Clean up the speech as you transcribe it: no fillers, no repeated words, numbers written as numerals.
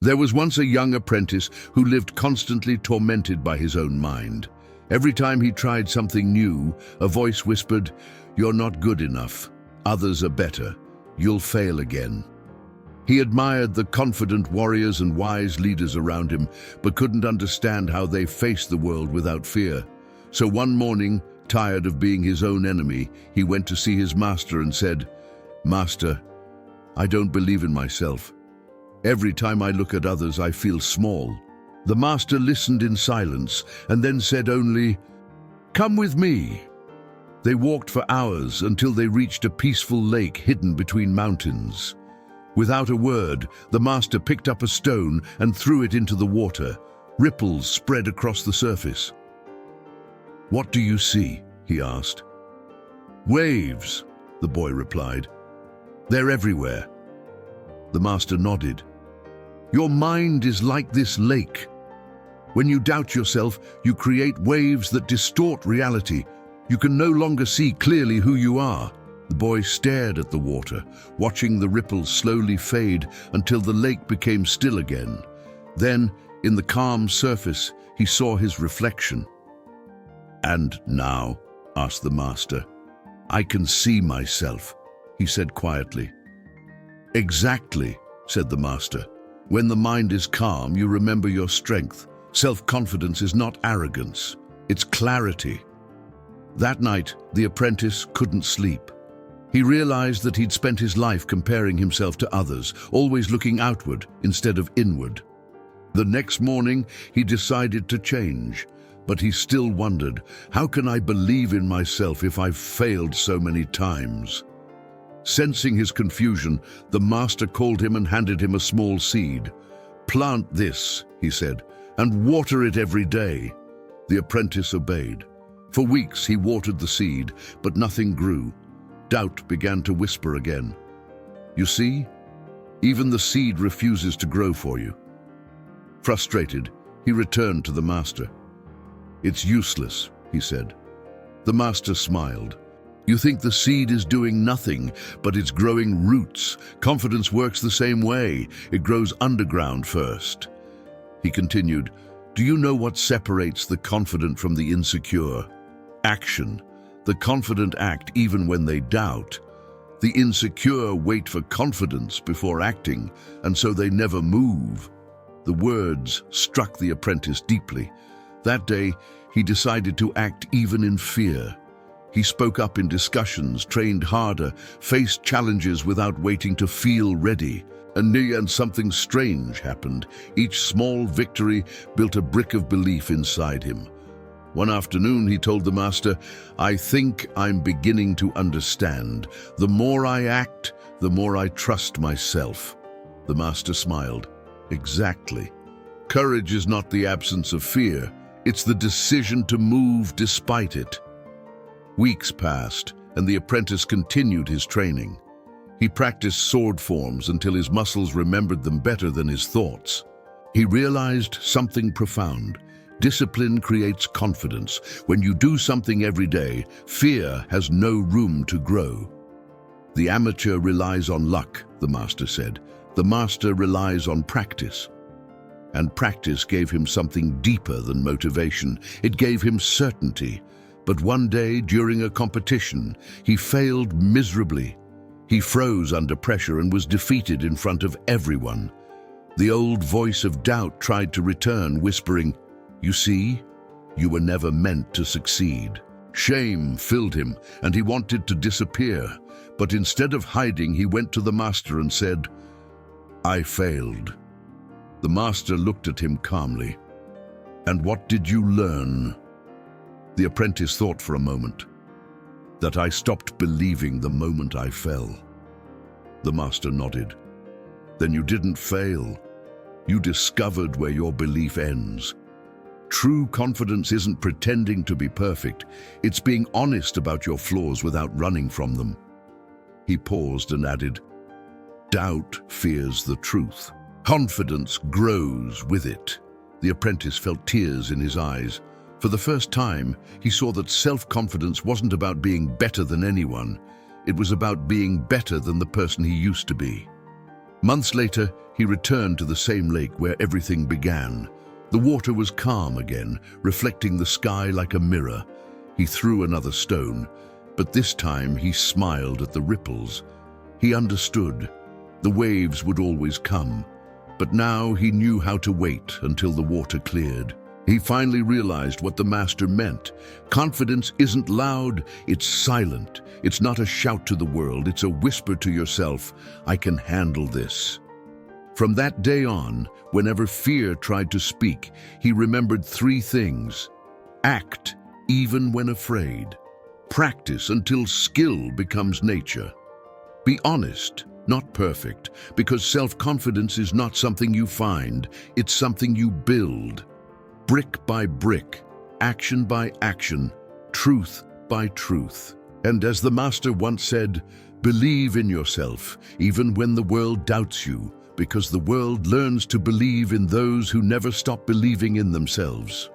There was once a young apprentice who lived constantly tormented by his own mind. Every time he tried something new, a voice whispered, "You're not good enough. Others are better. You'll fail again." He admired the confident warriors and wise leaders around him, but couldn't understand how they faced the world without fear. So one morning, tired of being his own enemy, he went to see his master and said, "Master, I don't believe in myself. Every time I look at others, I feel small." The master listened in silence and then said only, "Come with me." They walked for hours until they reached a peaceful lake hidden between mountains. Without a word, the master picked up a stone and threw it into the water. Ripples spread across the surface. "What do you see?" he asked. "Waves," the boy replied. "They're everywhere." The master nodded. "Your mind is like this lake. When you doubt yourself, you create waves that distort reality. You can no longer see clearly who you are." The boy stared at the water, watching the ripples slowly fade until the lake became still again. Then, in the calm surface, he saw his reflection. "And now?" asked the master. "I can see myself," he said quietly. "Exactly," said the master. "When the mind is calm, you remember your strength. Self-confidence is not arrogance, it's clarity." That night, the apprentice couldn't sleep. He realized that he'd spent his life comparing himself to others, always looking outward instead of inward. The next morning, he decided to change, but he still wondered, how can I believe in myself if I've failed so many times? Sensing his confusion, the master called him and handed him a small seed. "Plant this," he said, "and water it every day." The apprentice obeyed. For weeks he watered the seed, but nothing grew. Doubt began to whisper again. "You see, even the seed refuses to grow for you." Frustrated, he returned to the master. "It's useless," he said. The master smiled. "You think the seed is doing nothing, but it's growing roots. Confidence works the same way. It grows underground first." He continued, "Do you know what separates the confident from the insecure? Action. The confident act even when they doubt. The insecure wait for confidence before acting, and so they never move." The words struck the apprentice deeply. That day, he decided to act even in fear. He spoke up in discussions, trained harder, faced challenges without waiting to feel ready. And something strange happened. Each small victory built a brick of belief inside him. One afternoon, he told the master, "I think I'm beginning to understand. The more I act, the more I trust myself." The master smiled. "Exactly. Courage is not the absence of fear. It's the decision to move despite it." Weeks passed, and the apprentice continued his training. He practiced sword forms until his muscles remembered them better than his thoughts. He realized something profound. Discipline creates confidence. When you do something every day, fear has no room to grow. "The amateur relies on luck," the master said. "The master relies on practice." And practice gave him something deeper than motivation. It gave him certainty. But one day, during a competition, he failed miserably. He froze under pressure and was defeated in front of everyone. The old voice of doubt tried to return, whispering, "You see, you were never meant to succeed." Shame filled him, and he wanted to disappear. But instead of hiding, he went to the master and said, "I failed." The master looked at him calmly. "And what did you learn?" The apprentice thought for a moment. "That I stopped believing the moment I fell." The master nodded. "Then you didn't fail. You discovered where your belief ends." True confidence isn't pretending to be perfect. It's being honest about your flaws without running from them. He paused and added, "Doubt fears the truth. Confidence grows with it." The apprentice felt tears in his eyes. For the first time, he saw that self-confidence wasn't about being better than anyone. It was about being better than the person he used to be. Months later, he returned to the same lake where everything began. The water was calm again, reflecting the sky like a mirror. He threw another stone, but this time he smiled at the ripples. He understood. The waves would always come, but now he knew how to wait until the water cleared. He finally realized what the master meant. Confidence isn't loud, it's silent. It's not a shout to the world, it's a whisper to yourself, I can handle this. From that day on, whenever fear tried to speak, he remembered three things. Act, even when afraid. Practice until skill becomes nature. Be honest, not perfect, because self-confidence is not something you find, it's something you build. Brick by brick, action by action, truth by truth. And as the master once said, believe in yourself, even when the world doubts you, because the world learns to believe in those who never stop believing in themselves.